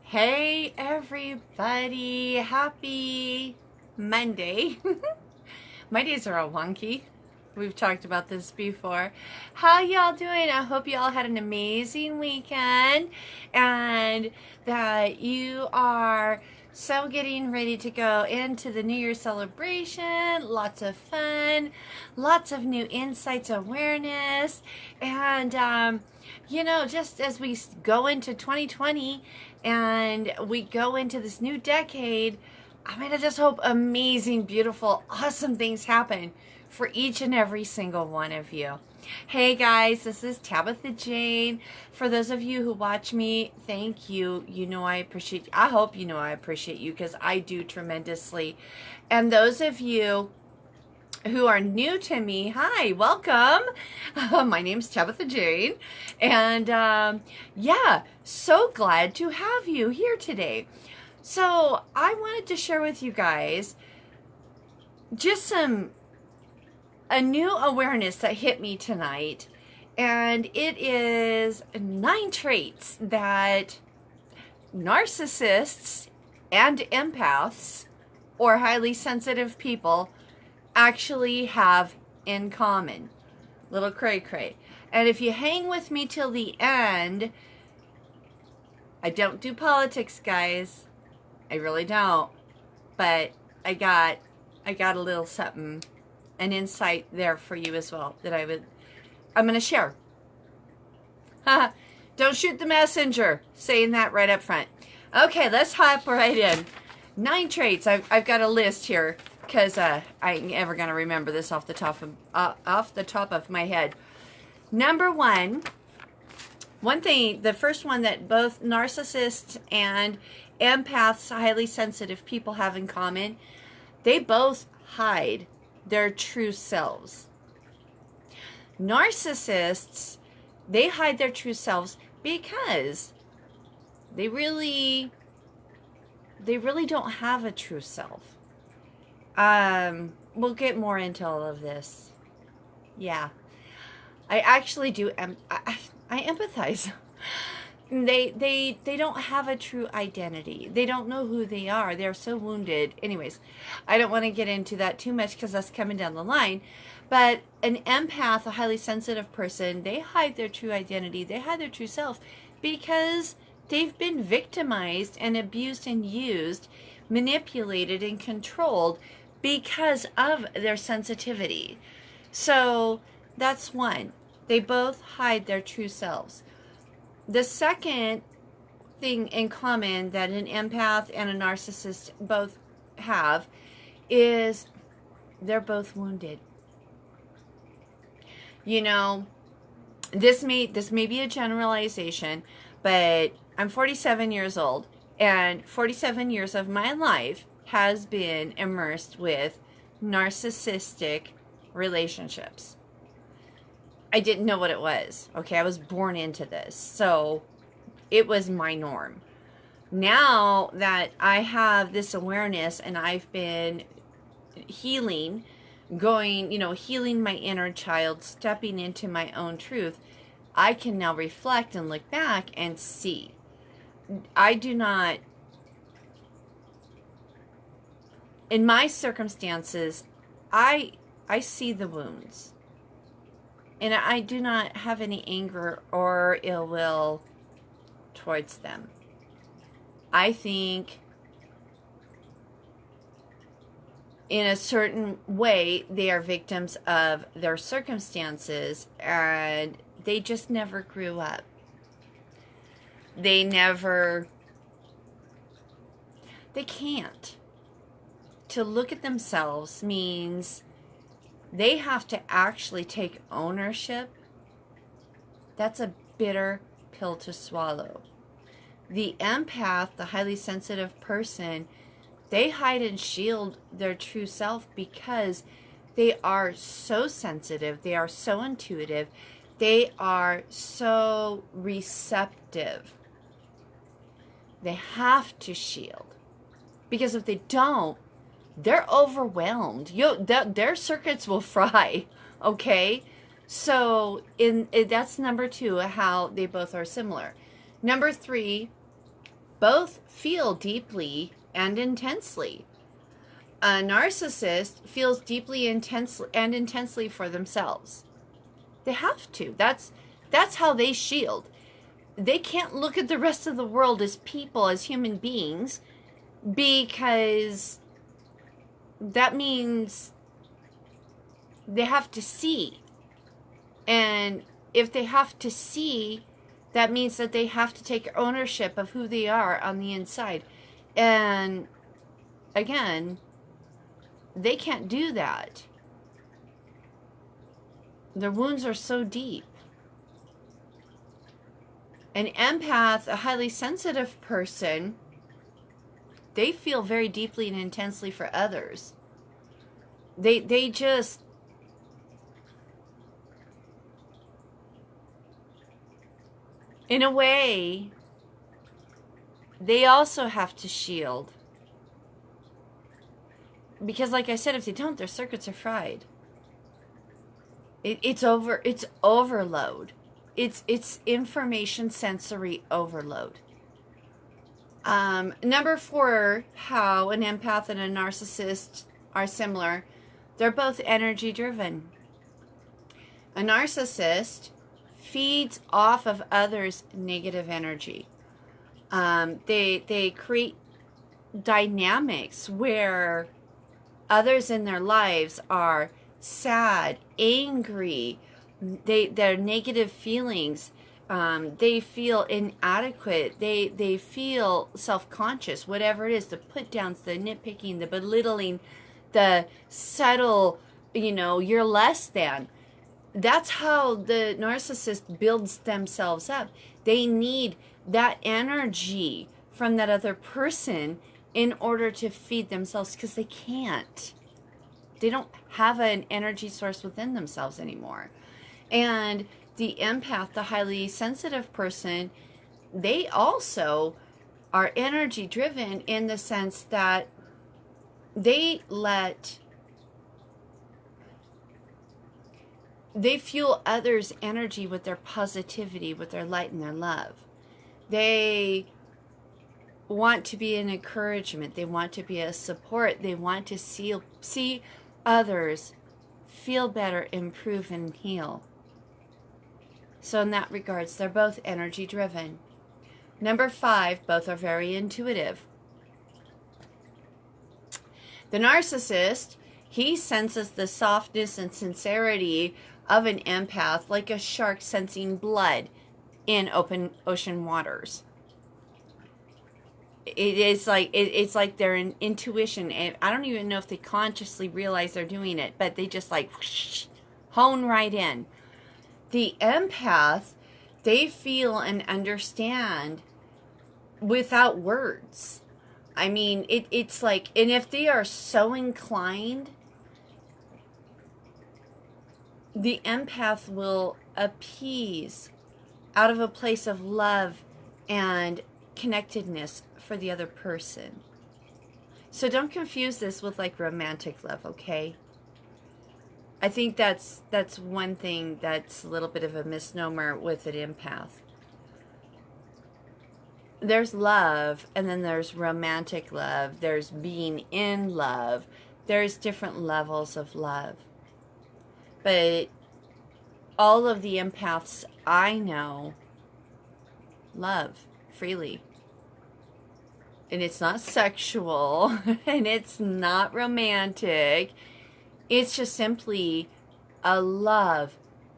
Hey everybody, happy Monday. My days are all wonky. We've talked about this before. How y'all doing? I hope you all had an amazing weekend and that you are so getting ready to go into the New Year celebration. Lots of fun, lots of new insights, awareness, and just as we go into 2020 and we go into this new decade, I just hope amazing, beautiful, awesome things happen for each and every single one of you. Hey guys, this is Tabitha Jane. For those of you who watch me, thank you. You know I appreciate you. I hope you know I appreciate you because I do tremendously. And those of you who are new to me, hi, welcome. My name's Tabitha Jane. And so glad to have you here today. So I wanted to share with you guys just a new awareness that hit me tonight, and it is 9 traits that narcissists and empaths or highly sensitive people actually have in common. Little cray-cray. And if you hang with me till the end, I don't do politics, guys. I really don't. But I got a little something, an insight there for you as well that I'm going to share. Don't shoot the messenger. Saying that right up front. Okay, let's hop right in. 9 traits. I've got a list here because I ain't ever going to remember this off the top of my head. Number one thing, the first one that both narcissists and empaths, highly sensitive people have in common, they both hide their true selves. Narcissists, they hide their true selves because they really don't have a true self. We'll get more into all of this. Yeah. I actually do I empathize. They don't have a true identity. They don't know who they are. They're so wounded. Anyways, I don't want to get into that too much because that's coming down the line. But an empath, a highly sensitive person, they hide their true identity. They hide their true self because they've been victimized and abused and used, manipulated and controlled because of their sensitivity. So that's one. They both hide their true selves. The second thing in common that an empath and a narcissist both have is they're both wounded. You know, this may be a generalization, but I'm 47 years old, and 47 years of my life has been immersed with narcissistic relationships. I didn't know what it was. Okay, I was born into this. So it was my norm. Now that I have this awareness and I've been healing, healing my inner child, stepping into my own truth, I can now reflect and look back and see. I do not, in my circumstances, I see the wounds. And I do not have any anger or ill will towards them. I think in a certain way they are victims of their circumstances and they just never grew up. They can't. To look at themselves means they have to actually take ownership. That's a bitter pill to swallow. The empath, the highly sensitive person, they hide and shield their true self because they are so sensitive, they are so intuitive, they are so receptive. They have to shield. Because if they don't, they're overwhelmed. Their circuits will fry, okay? So that's number 2, how they both are similar. Number 3, both feel deeply and intensely. A narcissist feels deeply intensely for themselves. They have to. That's how they shield. They can't look at the rest of the world as people, as human beings, because that means they have to see. And if they have to see, that means that they have to take ownership of who they are on the inside. And again, they can't do that. Their wounds are so deep. An empath, a highly sensitive person, they feel very deeply and intensely for others. They just, in a way, they also have to shield. Because like I said, if they don't, their circuits are fried. It's overload. It's information sensory overload. Number 4, how an empath and a narcissist are similar. They're both energy driven. A narcissist feeds off of others' negative energy. They create dynamics where others in their lives are sad, angry, their negative feelings, they feel inadequate, they feel self-conscious, whatever it is, the put-downs, the nitpicking, the belittling, the subtle, you're less than. That's how the narcissist builds themselves up. They need that energy from that other person in order to feed themselves, because they can't. They don't have an energy source within themselves anymore. And the empath, the highly sensitive person, they also are energy driven in the sense that they fuel others' energy with their positivity, with their light and their love. They want to be an encouragement. They want to be a support. They want to see others feel better, improve, and heal. So in that regards, they're both energy driven. Number 5, both are very intuitive. The narcissist, he senses the softness and sincerity of an empath like a shark sensing blood in open ocean waters. It's like their intuition, and I don't even know if they consciously realize they're doing it, but they just like whoosh, hone right in. The empath, they feel and understand without words. I mean, it's like, and if they are so inclined, the empath will appease out of a place of love and connectedness for the other person. So don't confuse this with like romantic love, okay? I think that's one thing that's a little bit of a misnomer with an empath. There's love, and then there's romantic love. There's being in love. There's different levels of love. But all of the empaths I know love freely. And it's not sexual, and it's not romantic. It's just simply a love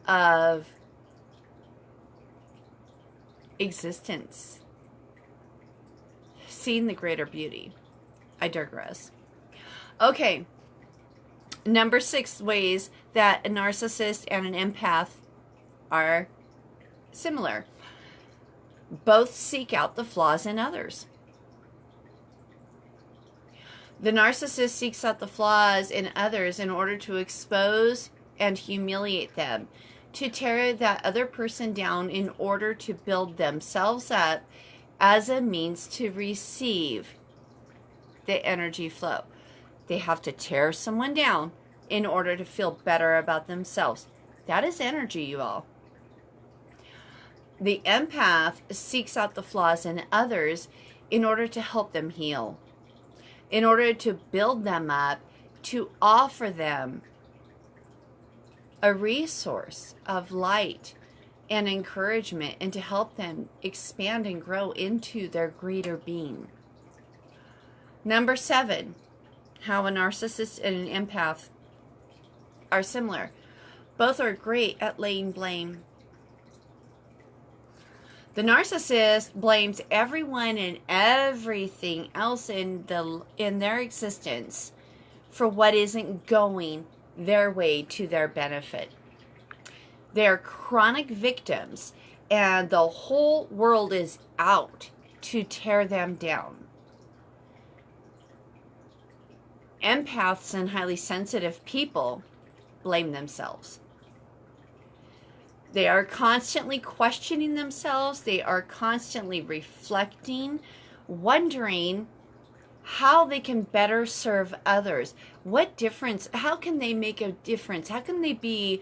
of existence. Seeing the greater beauty. I digress. Okay. Number 6 ways that a narcissist and an empath are similar. Both seek out the flaws in others. The narcissist seeks out the flaws in others in order to expose and humiliate them, to tear that other person down in order to build themselves up as a means to receive the energy flow. They have to tear someone down in order to feel better about themselves. That is energy, you all. The empath seeks out the flaws in others in order to help them heal, in order to build them up, to offer them a resource of light and encouragement, and to help them expand and grow into their greater being. Number 7, how a narcissist and an empath are similar. Both are great at laying blame. The narcissist blames everyone and everything else in their existence for what isn't going their way to their benefit. They're chronic victims, and the whole world is out to tear them down. Empaths and highly sensitive people blame themselves. They are constantly questioning themselves. They are constantly reflecting, wondering how they can better serve others. What difference? How can they make a difference? How can they be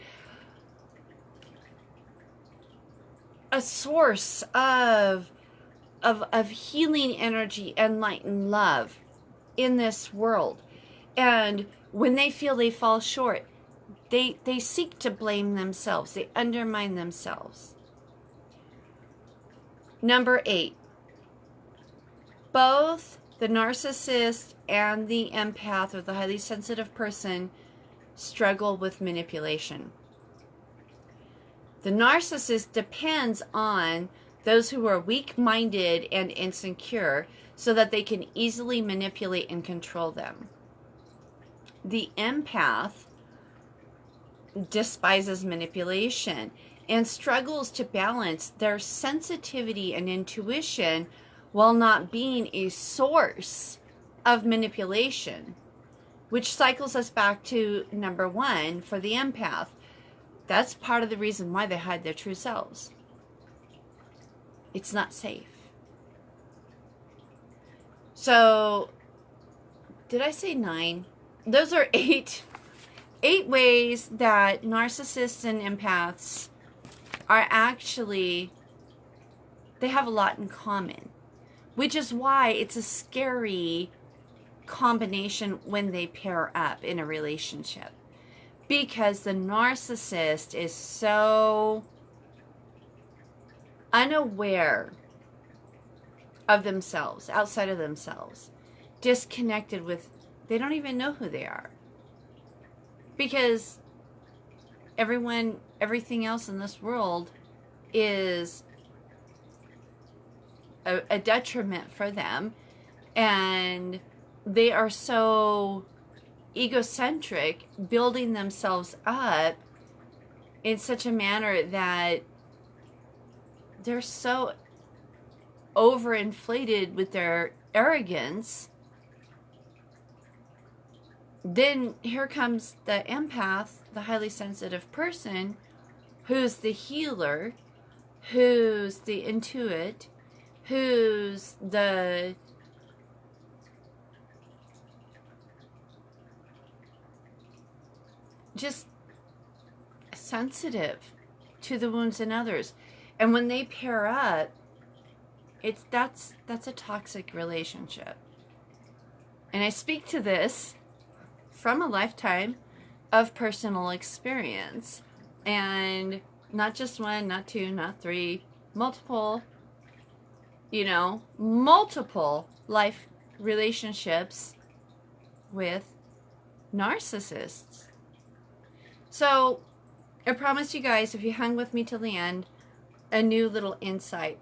a source of healing energy and light and love in this world? And when they feel they fall short, they seek to blame themselves. They undermine themselves. Number 8, both the narcissist and the empath, or the highly sensitive person, struggle with manipulation. The narcissist depends on those who are weak-minded and insecure so that they can easily manipulate and control them. The empath despises manipulation and struggles to balance their sensitivity and intuition while not being a source of manipulation, which cycles us back to number 1 for the empath. That's part of the reason why they hide their true selves. It's not safe. So, did I say 9? Those are 8 ways that narcissists and empaths are actually, they have a lot in common, which is why it's a scary combination when they pair up in a relationship, because the narcissist is so unaware of themselves, outside of themselves, disconnected with, they don't even know who they are, because everything else in this world is a detriment for them, and they are so egocentric, building themselves up in such a manner that they're so overinflated with their arrogance. Then here comes the empath, the highly sensitive person, who's the healer, who's the intuit, who's the just sensitive to the wounds in others. And when they pair up, that's a toxic relationship. And I speak to this from a lifetime of personal experience, and not just 1, not 2, not 3, multiple life relationships with narcissists. So I promise you guys, if you hung with me till the end, a new little insight.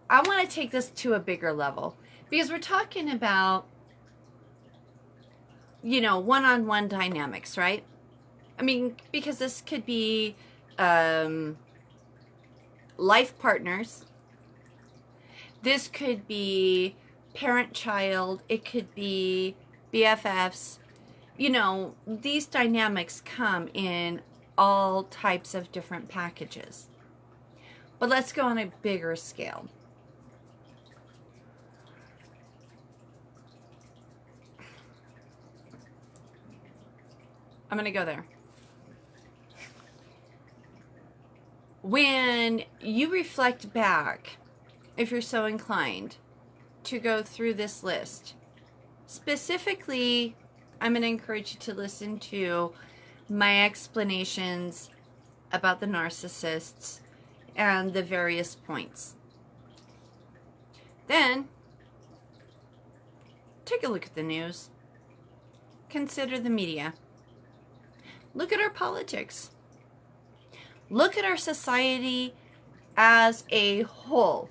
I want to take this to a bigger level, because we're talking about, one-on-one dynamics, right? I mean, because this could be life partners. This could be parent-child. It could be BFFs. These dynamics come in all types of different packages. But let's go on a bigger scale. I'm going to go there. When you reflect back, if you're so inclined, to go through this list. Specifically, I'm going to encourage you to listen to my explanations about the narcissists and the various points. Then, take a look at the news. Consider the media. Look at our politics. Look at our society as a whole.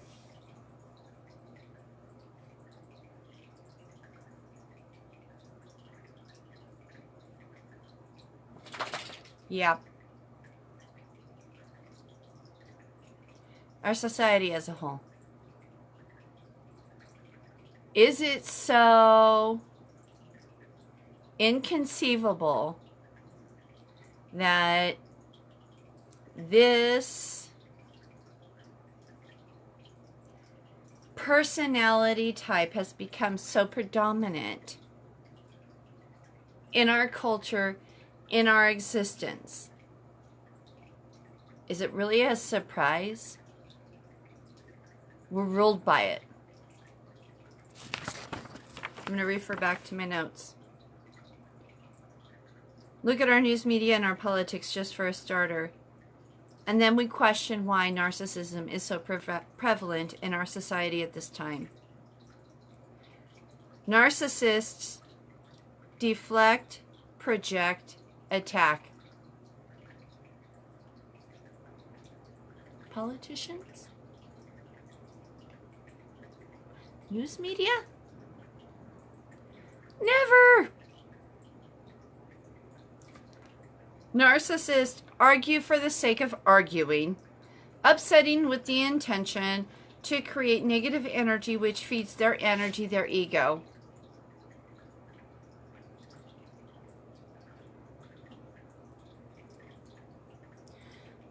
Yeah. Our society as a whole. Is it so inconceivable that this personality type has become so predominant in our culture, in our existence? Is it really a surprise? We're ruled by it. I'm going to refer back to my notes. Look at our news media and our politics just for a starter. And then we question why narcissism is so prevalent in our society at this time. Narcissists deflect, project, attack. Politicians? News media? Never! Narcissists argue for the sake of arguing, upsetting with the intention to create negative energy which feeds their energy, their ego.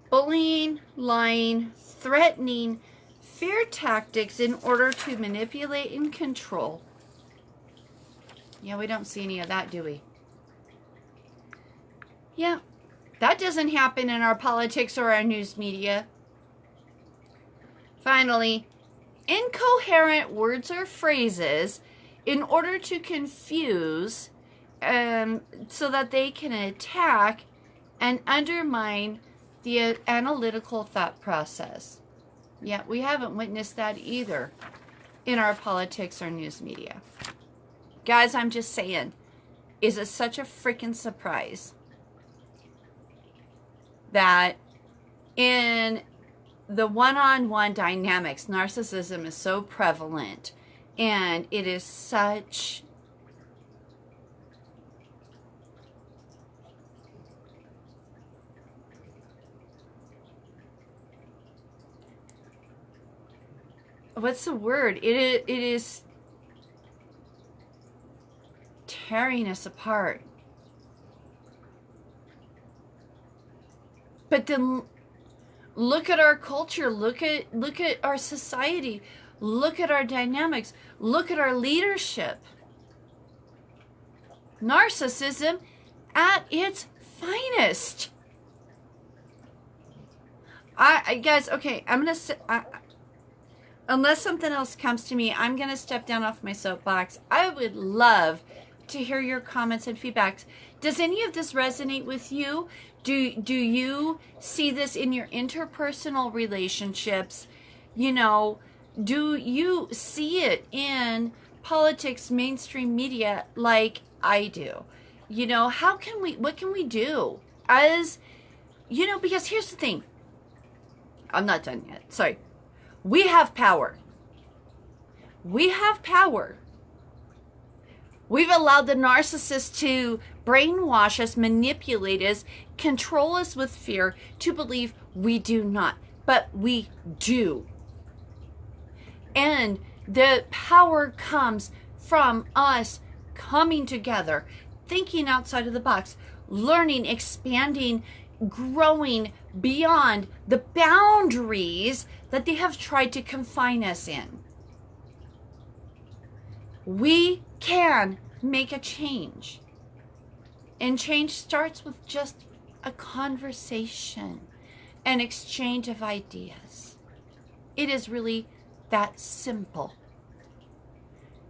Bullying, lying, threatening, fear tactics in order to manipulate and control. Yeah, we don't see any of that, do we? Yeah, that doesn't happen in our politics or our news media. Finally, incoherent words or phrases in order to confuse so that they can attack and undermine the analytical thought process. Yeah, we haven't witnessed that either in our politics or news media. Guys, I'm just saying, is it such a freaking surprise that in the one-on-one dynamics, narcissism is so prevalent, and it is such what's the word? It is tearing us apart. But then look at our culture, look at our society, look at our dynamics, look at our leadership. Narcissism at its finest. Guys, okay, I'm going to unless something else comes to me, I'm going to step down off my soapbox. I would love to hear your comments and feedbacks. Does any of this resonate with you? Do you see this in your interpersonal relationships? You know, do you see it in politics, mainstream media like I do? You know, what can we do? As, you know, because here's the thing. I'm not done yet. Sorry. We have power. We have power. We've allowed the narcissist to brainwash us, manipulate us, control us with fear to believe we do not. But we do. And the power comes from us coming together, thinking outside of the box, learning, expanding, growing beyond the boundaries that they have tried to confine us in. We can make a change. And change starts with just a conversation, an exchange of ideas. It is really that simple.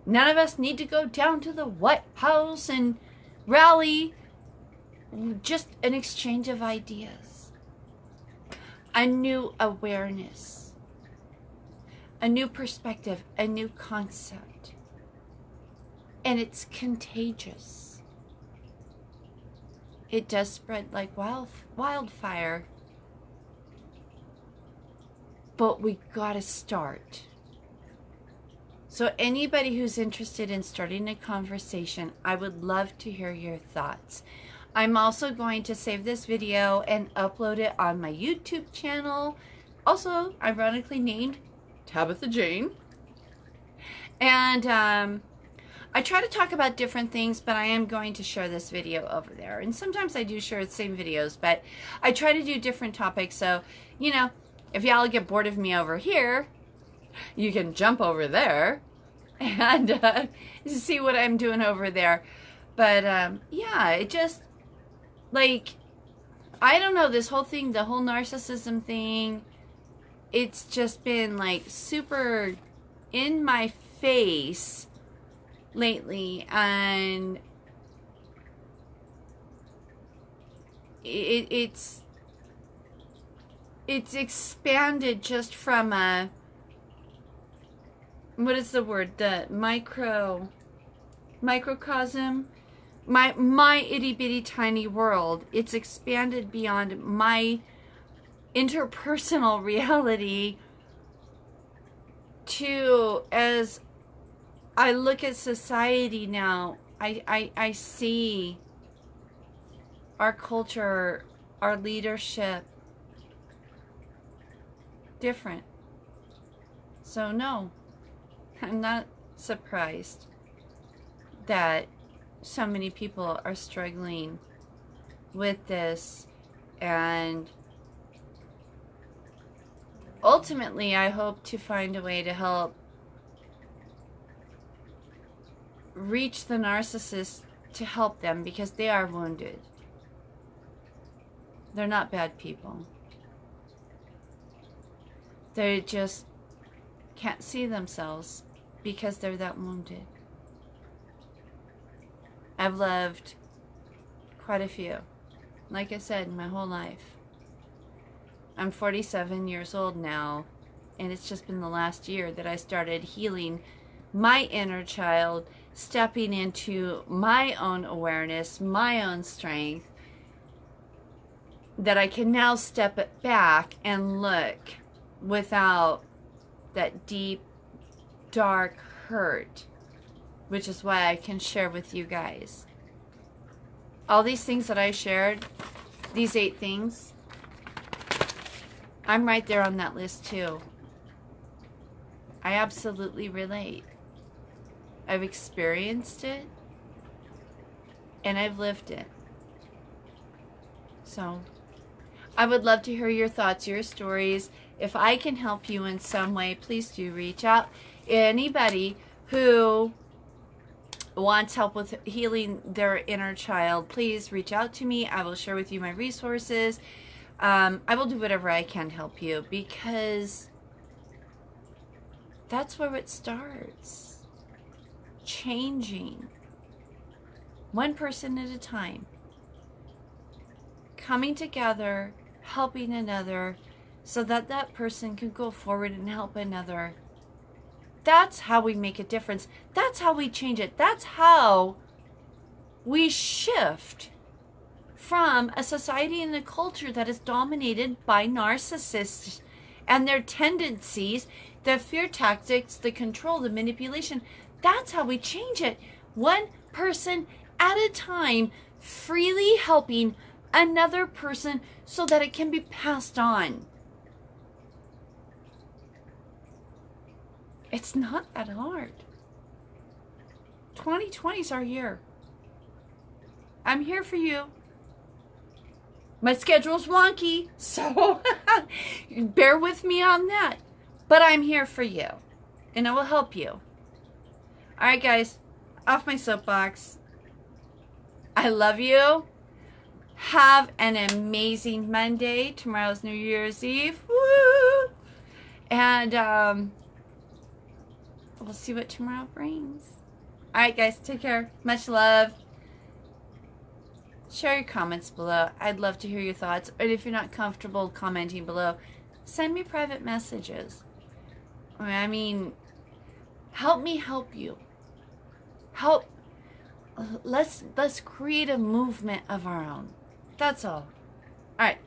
None of us need to go down to the White House and rally. Just an exchange of ideas. A new awareness. A new perspective. A new concept. And it's contagious. It does spread like wildfire. But we gotta start. So anybody who's interested in starting a conversation, I would love to hear your thoughts. I'm also going to save this video and upload it on my YouTube channel. Also, ironically named Tabitha Jane. And I try to talk about different things, but I am going to share this video over there. And sometimes I do share the same videos, but I try to do different topics. So, you know, if y'all get bored of me over here, you can jump over there and see what I'm doing over there. But yeah, it just, like, I don't know, this whole thing, the whole narcissism thing, it's just been like super in my face lately, and it's expanded just from a, what is the word, the microcosm, my itty bitty tiny world. It's expanded beyond my interpersonal reality to, as I look at society now, I see our culture, our leadership different. So no, I'm not surprised that so many people are struggling with this, and ultimately I hope to find a way to help reach the narcissist, to help them, because they are wounded. They're not bad people. They just can't see themselves because they're that wounded. I've loved quite a few. Like I said, my whole life. I'm 47 years old now, and it's just been the last year that I started healing my inner child, stepping into my own awareness, my own strength, that I can now step it back and look without that deep, dark hurt, which is why I can share with you guys. All these things that I shared, these 8 things, I'm right there on that list too. I absolutely relate. I've experienced it, and I've lived it. So I would love to hear your thoughts, your stories. If I can help you in some way, please do reach out. Anybody who wants help with healing their inner child, please reach out to me. I will share with you my resources. I will do whatever I can to help you, because that's where it starts. Changing. One person at a time. Coming together, helping another, so that that person can go forward and help another. That's how we make a difference. That's how we change it. That's how we shift from a society and a culture that is dominated by narcissists and their tendencies, the fear tactics, the control, the manipulation. That's how we change it. One person at a time, freely helping another person so that it can be passed on. It's not that hard. 2020 is our year. I'm here for you. My schedule's wonky, so bear with me on that. But I'm here for you, and I will help you. All right, guys, off my soapbox. I love you. Have an amazing Monday. Tomorrow's New Year's Eve. Woo! And we'll see what tomorrow brings. All right, guys, take care. Much love. Share your comments below. I'd love to hear your thoughts. And if you're not comfortable commenting below, send me private messages. I mean, help me help you. Let's create a movement of our own. That's all. All right.